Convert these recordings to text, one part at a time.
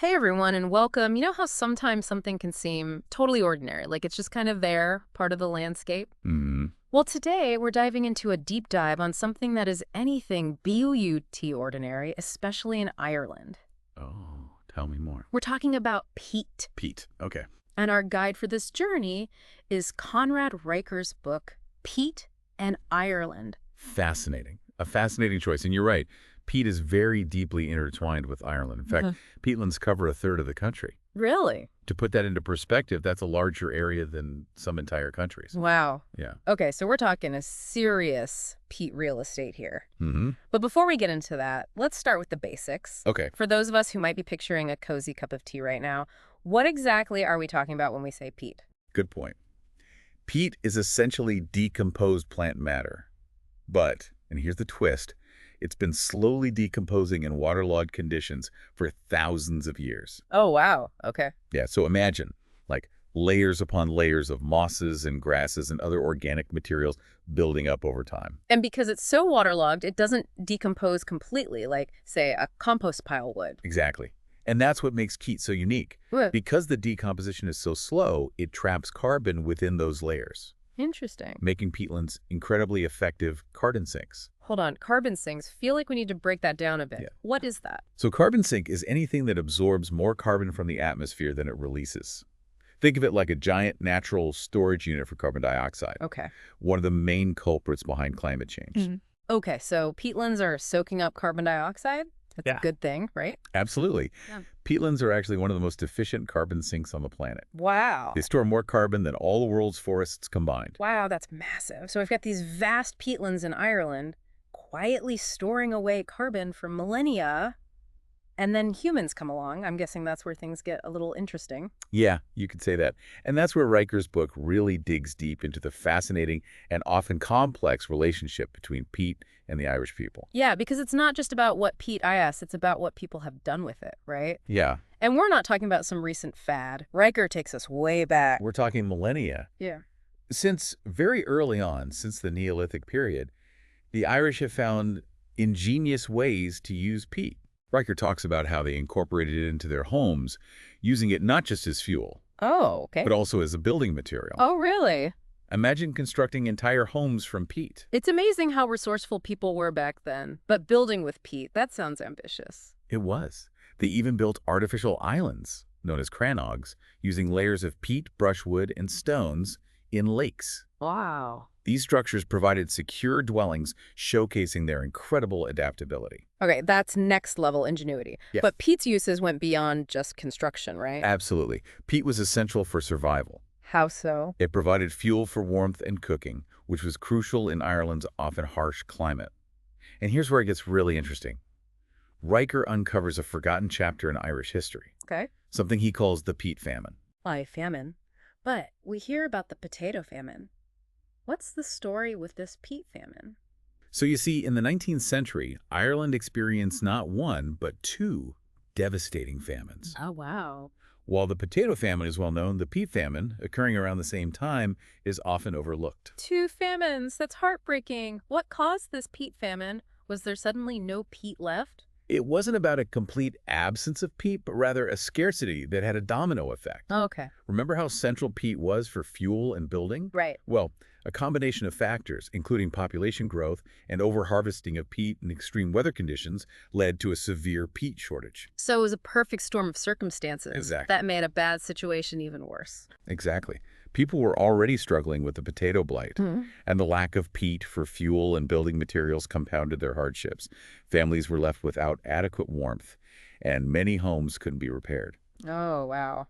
Hey everyone, and welcome. You know how sometimes something can seem totally ordinary, like it's just kind of there, part of the landscape? Hmm. Well, today we're diving into a deep dive on something that is anything but ordinary, especially in Ireland. Oh, tell me more. We're talking about peat. Pete. Okay. And our guide for this journey is Conrad Riker's book, Peat and Ireland. Fascinating. A fascinating choice. And you're right. Peat is very deeply intertwined with Ireland. In fact, Mhm. peatlands cover a third of the country. Really? To put that into perspective, that's a larger area than some entire countries. Wow. Yeah. Okay, so we're talking a serious peat real estate here. Hmm. But before we get into that, let's start with the basics. Okay. For those of us who might be picturing a cozy cup of tea right now, what exactly are we talking about when we say peat? Good point. Peat is essentially decomposed plant matter. But, and here's the twist, it's been slowly decomposing in waterlogged conditions for thousands of years. Oh, wow. Okay. Yeah, so imagine, like, layers upon layers of mosses and grasses and other organic materials building up over time. And because it's so waterlogged, it doesn't decompose completely like, say, a compost pile would. Exactly. And that's what makes peat so unique. Whoa. Because the decomposition is so slow, it traps carbon within those layers, Interesting. making peatlands incredibly effective carbon sinks. Hold on. Carbon sinks. Feel like we need to break that down a bit. Yeah. What is that? So carbon sink is anything that absorbs more carbon from the atmosphere than it releases. Think of it like a giant natural storage unit for carbon dioxide, Okay. one of the main culprits behind climate change. Okay, so peatlands are soaking up carbon dioxide? That's Yeah. a good thing, right? Absolutely. Yeah. Peatlands are actually one of the most efficient carbon sinks on the planet. Wow. They store more carbon than all the world's forests combined. Wow, that's massive. So we've got these vast peatlands in Ireland quietly storing away carbon for millennia, and then humans come along. I'm guessing that's where things get a little interesting. Yeah, you could say that. And that's where Riker's book really digs deep into the fascinating and often complex relationship between peat and the Irish people. Yeah, because it's not just about what peat is, it's about what people have done with it, right? Yeah, And we're not talking about some recent fad. Riker takes us way back. we're talking millennia. Yeah. Since very early on, since the Neolithic period, the Irish have found ingenious ways to use peat. Riker talks about how they incorporated it into their homes, using it not just as fuel, Oh, okay. but also as a building material. Oh, really? Imagine constructing entire homes from peat. It's amazing how resourceful people were back then. But building with peat, that sounds ambitious. It was. They even built artificial islands, known as crannogs, using layers of peat, brushwood, and stones in lakes. Wow. These structures provided secure dwellings, showcasing their incredible adaptability. Okay, that's next level ingenuity. Yes. But peat's uses went beyond just construction, right? Absolutely. Peat was essential for survival. How so? It provided fuel for warmth and cooking, which was crucial in Ireland's often harsh climate. And here's where it gets really interesting. Riker uncovers a forgotten chapter in Irish history, Okay. something he calls the peat famine. Why, famine. But we hear about the potato famine. What's the story with this peat famine? So you see, in the 19th century, Ireland experienced not one, but two devastating famines. Oh, wow. While the potato famine is well known, the peat famine, occurring around the same time, is often overlooked. Two famines. That's heartbreaking. What caused this peat famine? Was there suddenly no peat left? It wasn't about a complete absence of peat, but rather a scarcity that had a domino effect. Okay. Remember how central peat was for fuel and building? Right. Well, a combination of factors, including population growth and overharvesting of peat in extreme weather conditions, led to a severe peat shortage. So it was a perfect storm of circumstances. Exactly. That made a bad situation even worse. Exactly. People were already struggling with the potato blight, Mhm. and the lack of peat for fuel and building materials compounded their hardships. Families were left without adequate warmth, and many homes couldn't be repaired. Oh, wow.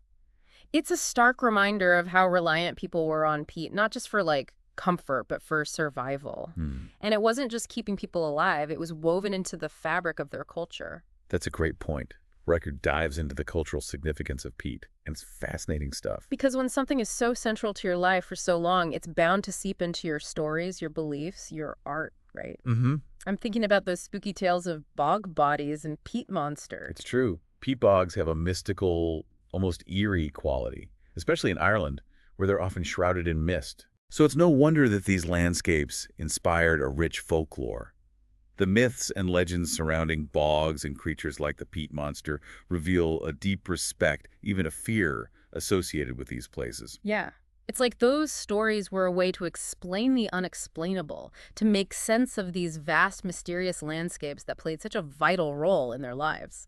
It's a stark reminder of how reliant people were on peat, not just for like comfort, but for survival. And it wasn't just keeping people alive, it was woven into the fabric of their culture. That's a great point. Riker dives into the cultural significance of peat, and it's fascinating stuff. Because when something is so central to your life for so long, it's bound to seep into your stories, your beliefs, your art, right? Mm-hmm. I'm thinking about those spooky tales of bog bodies and peat monsters. It's true. Peat bogs have a mystical, almost eerie quality, especially in Ireland, where they're often shrouded in mist. So it's no wonder that these landscapes inspired a rich folklore. The myths and legends surrounding bogs and creatures like the peat monster reveal a deep respect, even a fear, associated with these places. Yeah. It's like those stories were a way to explain the unexplainable, to make sense of these vast, mysterious landscapes that played such a vital role in their lives.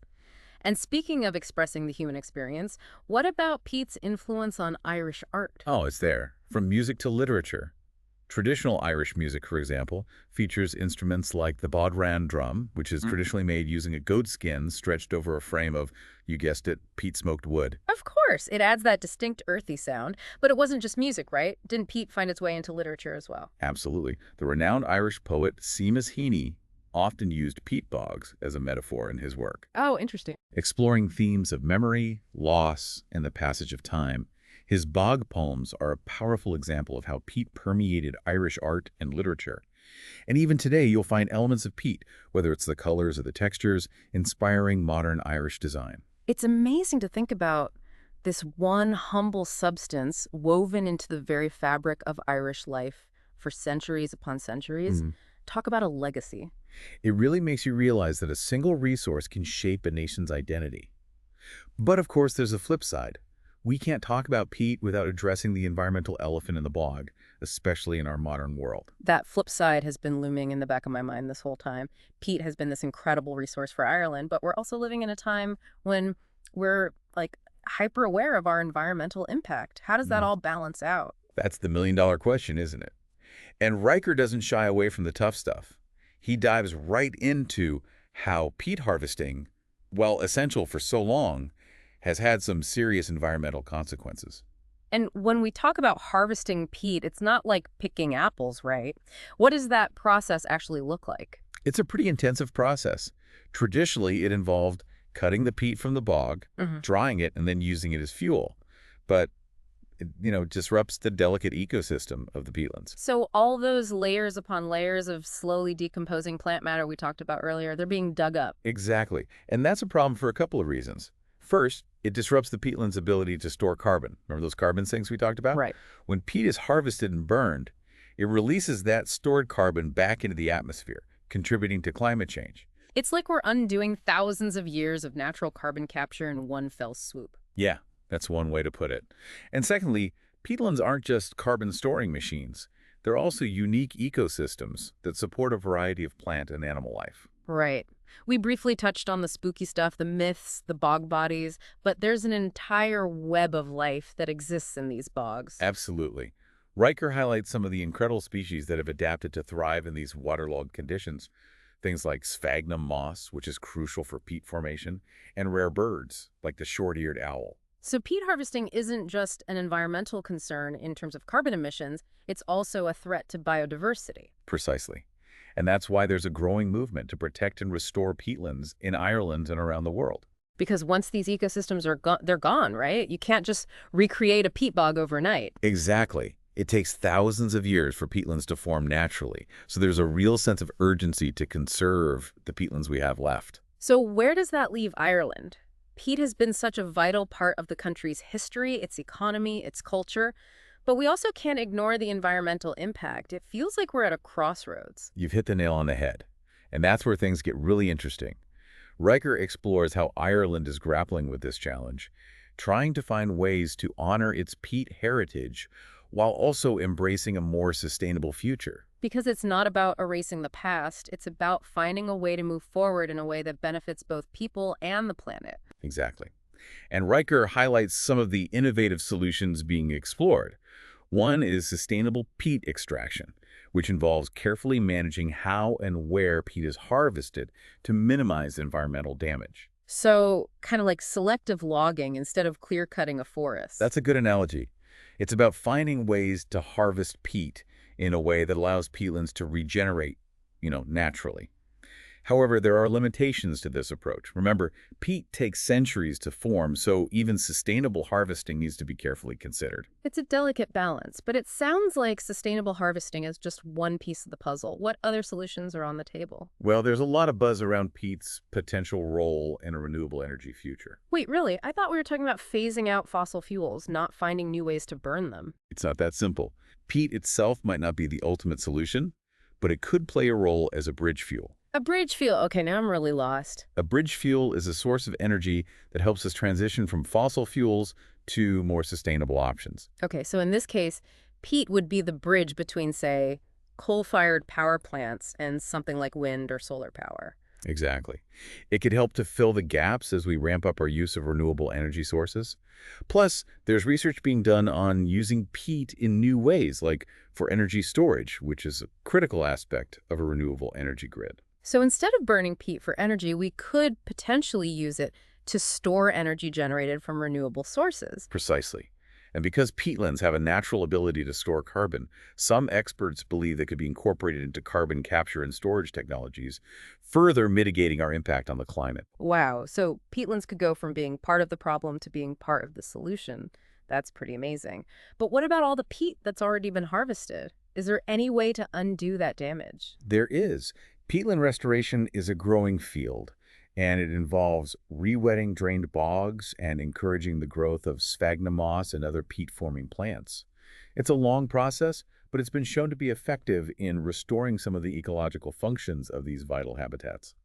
And speaking of expressing the human experience, what about Pete's influence on Irish art? Oh, it's there. From music to literature. Traditional Irish music, for example, features instruments like the bodhran drum, which is traditionally made using a goat skin stretched over a frame of, you guessed it, peat-smoked wood. Of course, it adds that distinct earthy sound, but it wasn't just music, right? Didn't Pete find its way into literature as well? Absolutely. The renowned Irish poet Seamus Heaney often used peat bogs as a metaphor in his work. Oh, interesting. Exploring themes of memory, loss, and the passage of time, his bog poems are a powerful example of how peat permeated Irish art and literature. And even today, you'll find elements of peat, whether it's the colors or the textures, inspiring modern Irish design. It's amazing to think about this one humble substance woven into the very fabric of Irish life for centuries upon centuries. Talk about a legacy. It really makes you realize that a single resource can shape a nation's identity. But of course, there's a flip side. We can't talk about peat without addressing the environmental elephant in the bog, especially in our modern world. That flip side has been looming in the back of my mind this whole time. Peat has been this incredible resource for Ireland, but we're also living in a time when we're like hyper aware of our environmental impact. How does that all balance out? That's the million-dollar question, isn't it? And Riker doesn't shy away from the tough stuff. He dives right into how peat harvesting, while essential for so long, has had some serious environmental consequences. And when we talk about harvesting peat, it's not like picking apples, right? What does that process actually look like? It's a pretty intensive process. Traditionally, it involved cutting the peat from the bog, drying it, and then using it as fuel. But it disrupts the delicate ecosystem of the peatlands. So all those layers upon layers of slowly decomposing plant matter we talked about earlier, they're being dug up. Exactly. And that's a problem for a couple of reasons. First, it disrupts the peatland's ability to store carbon. Remember those carbon sinks we talked about? Right. When peat is harvested and burned, it releases that stored carbon back into the atmosphere, contributing to climate change. It's like we're undoing thousands of years of natural carbon capture in one fell swoop. Yeah, that's one way to put it. And secondly, peatlands aren't just carbon storing machines. They're also unique ecosystems that support a variety of plant and animal life. Right. We briefly touched on the spooky stuff, the myths, the bog bodies, but there's an entire web of life that exists in these bogs. Absolutely. Riker highlights some of the incredible species that have adapted to thrive in these waterlogged conditions. Things like sphagnum moss, which is crucial for peat formation, and rare birds, like the short-eared owl. So peat harvesting isn't just an environmental concern in terms of carbon emissions, it's also a threat to biodiversity. Precisely. And that's why there's a growing movement to protect and restore peatlands in Ireland and around the world. Because once these ecosystems are gone, they're gone, right? You can't just recreate a peat bog overnight. Exactly. It takes thousands of years for peatlands to form naturally, so there's a real sense of urgency to conserve the peatlands we have left. So where does that leave Ireland? Peat has been such a vital part of the country's history, its economy, its culture, but we also can't ignore the environmental impact. It feels like we're at a crossroads. You've hit the nail on the head, and that's where things get really interesting. Riker explores how Ireland is grappling with this challenge, trying to find ways to honor its peat heritage while also embracing a more sustainable future. Because it's not about erasing the past, it's about finding a way to move forward in a way that benefits both people and the planet. Exactly. And Riker highlights some of the innovative solutions being explored. One is sustainable peat extraction, which involves carefully managing how and where peat is harvested to minimize environmental damage. So kind of like selective logging instead of clear-cutting a forest. That's a good analogy. It's about finding ways to harvest peat in a way that allows peatlands to regenerate, naturally. However, there are limitations to this approach. Remember, peat takes centuries to form, so even sustainable harvesting needs to be carefully considered. It's a delicate balance, but it sounds like sustainable harvesting is just one piece of the puzzle. What other solutions are on the table? Well, there's a lot of buzz around peat's potential role in a renewable energy future. Wait, really? I thought we were talking about phasing out fossil fuels, not finding new ways to burn them. It's not that simple. Peat itself might not be the ultimate solution, but it could play a role as a bridge fuel. A bridge fuel. Okay, now I'm really lost. A bridge fuel is a source of energy that helps us transition from fossil fuels to more sustainable options. Okay, so in this case, peat would be the bridge between, say, coal-fired power plants and something like wind or solar power. Exactly. It could help to fill the gaps as we ramp up our use of renewable energy sources. Plus, there's research being done on using peat in new ways, like for energy storage, which is a critical aspect of a renewable energy grid. So instead of burning peat for energy, we could potentially use it to store energy generated from renewable sources. Precisely. And because peatlands have a natural ability to store carbon, some experts believe they could be incorporated into carbon capture and storage technologies, further mitigating our impact on the climate. Wow, so peatlands could go from being part of the problem to being part of the solution. That's pretty amazing. But what about all the peat that's already been harvested? Is there any way to undo that damage? There is. Peatland restoration is a growing field, and it involves re-wetting drained bogs and encouraging the growth of sphagnum moss and other peat-forming plants. It's a long process, but it's been shown to be effective in restoring some of the ecological functions of these vital habitats.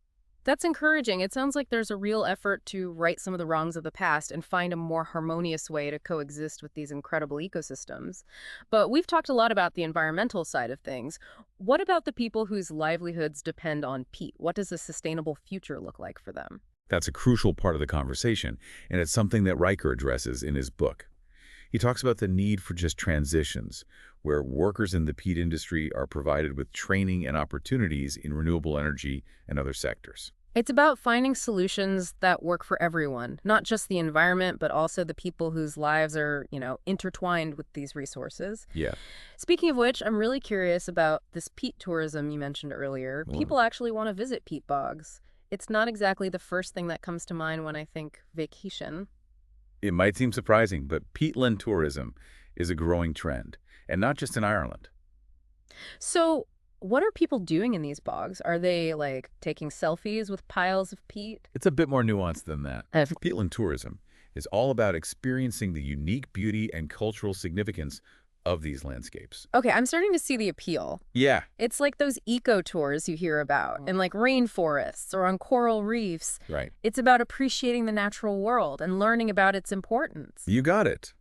That's encouraging. It sounds like there's a real effort to right some of the wrongs of the past and find a more harmonious way to coexist with these incredible ecosystems. But we've talked a lot about the environmental side of things. What about the people whose livelihoods depend on peat? What does a sustainable future look like for them? That's a crucial part of the conversation, and it's something that Riker addresses in his book. He talks about the need for just transitions, where workers in the peat industry are provided with training and opportunities in renewable energy and other sectors. It's about finding solutions that work for everyone, not just the environment, but also the people whose lives are, intertwined with these resources. Yeah. Speaking of which, I'm really curious about this peat tourism you mentioned earlier. Well, People actually want to visit peat bogs. It's not exactly the first thing that comes to mind when I think vacation. it might seem surprising, but peatland tourism is a growing trend, and not just in Ireland. So, what are people doing in these bogs? Are they, like, taking selfies with piles of peat? It's a bit more nuanced than that. Uh, Peatland tourism is all about experiencing the unique beauty and cultural significance of these landscapes. Okay, I'm starting to see the appeal. Yeah, It's like those eco tours you hear about in like rainforests or on coral reefs. right. It's about appreciating the natural world and learning about its importance. You got it.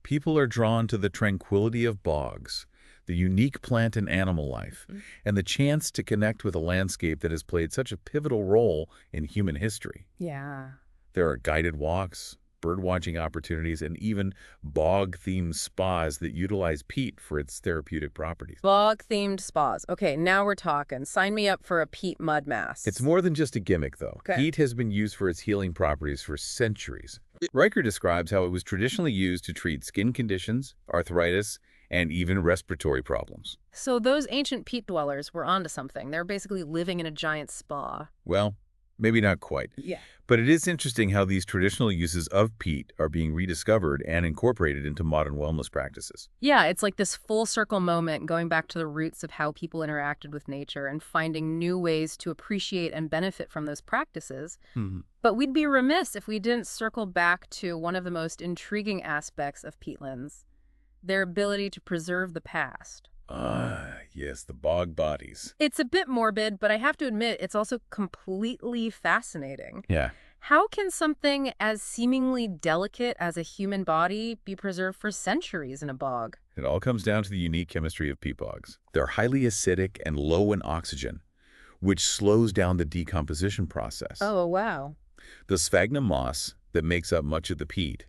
People are drawn to the tranquility of bogs, the unique plant and animal life, and the chance to connect with a landscape that has played such a pivotal role in human history. Yeah. There are guided walks, bird-watching opportunities, and even bog-themed spas that utilize peat for its therapeutic properties. Bog-themed spas. Okay, now we're talking. Sign me up for a peat mud mass. It's more than just a gimmick, though. Okay. Peat has been used for its healing properties for centuries. Riker describes how it was traditionally used to treat skin conditions, arthritis, and even respiratory problems. So those ancient peat dwellers were onto something. They're basically living in a giant spa. Well, maybe not quite. Yeah. But it is interesting how these traditional uses of peat are being rediscovered and incorporated into modern wellness practices. Yeah, it's like this full circle moment going back to the roots of how people interacted with nature and finding new ways to appreciate and benefit from those practices. But we'd be remiss if we didn't circle back to one of the most intriguing aspects of peatlands, their ability to preserve the past. Yes, the bog bodies. It's a bit morbid, but I have to admit it's also completely fascinating. Yeah. How can something as seemingly delicate as a human body be preserved for centuries in a bog? It all comes down to the unique chemistry of peat bogs. They're highly acidic and low in oxygen, which slows down the decomposition process. Oh, wow. The sphagnum moss that makes up much of the peat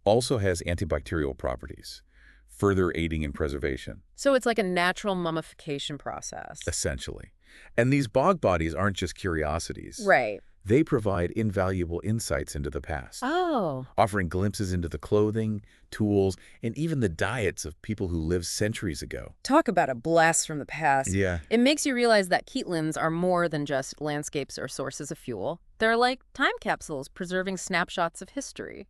also has antibacterial properties, further aiding in preservation, So it's like a natural mummification process. essentially. And these bog bodies aren't just curiosities. Right. They provide invaluable insights into the past, Oh. offering glimpses into the clothing, tools, and even the diets of people who lived centuries ago. Talk about a blast from the past. Yeah. It makes you realize that peatlands are more than just landscapes or sources of fuel. They're like time capsules preserving snapshots of history.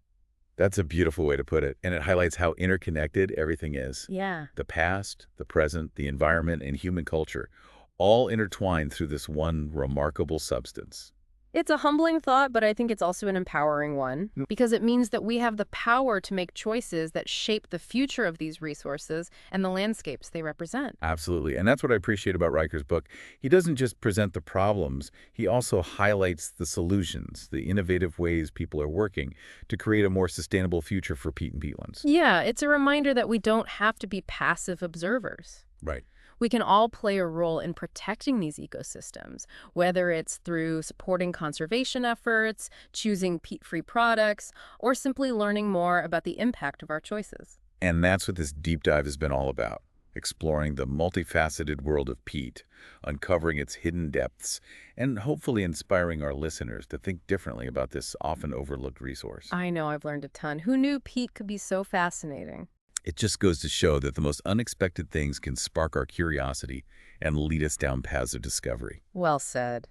That's a beautiful way to put it, and it highlights how interconnected everything is. Yeah. The past, the present, the environment, and human culture, all intertwined through this one remarkable substance. It's a humbling thought, but I think it's also an empowering one because it means that we have the power to make choices that shape the future of these resources and the landscapes they represent. Absolutely. And that's what I appreciate about Riker's book. He doesn't just present the problems, he also highlights the solutions, the innovative ways people are working to create a more sustainable future for peat and peatlands. Yeah, it's a reminder that we don't have to be passive observers. Right. We can all play a role in protecting these ecosystems, whether it's through supporting conservation efforts, choosing peat-free products, or simply learning more about the impact of our choices. And that's what this deep dive has been all about, exploring the multifaceted world of peat, uncovering its hidden depths, and hopefully inspiring our listeners to think differently about this often overlooked resource. I know I've learned a ton. Who knew peat could be so fascinating? It just goes to show that the most unexpected things can spark our curiosity and lead us down paths of discovery. Well said.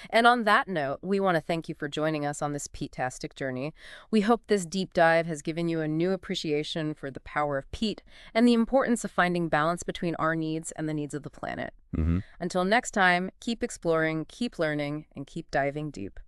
And on that note, we want to thank you for joining us on this peat-tastic journey. We hope this deep dive has given you a new appreciation for the power of peat and the importance of finding balance between our needs and the needs of the planet. Until next time, keep exploring, keep learning, and keep diving deep.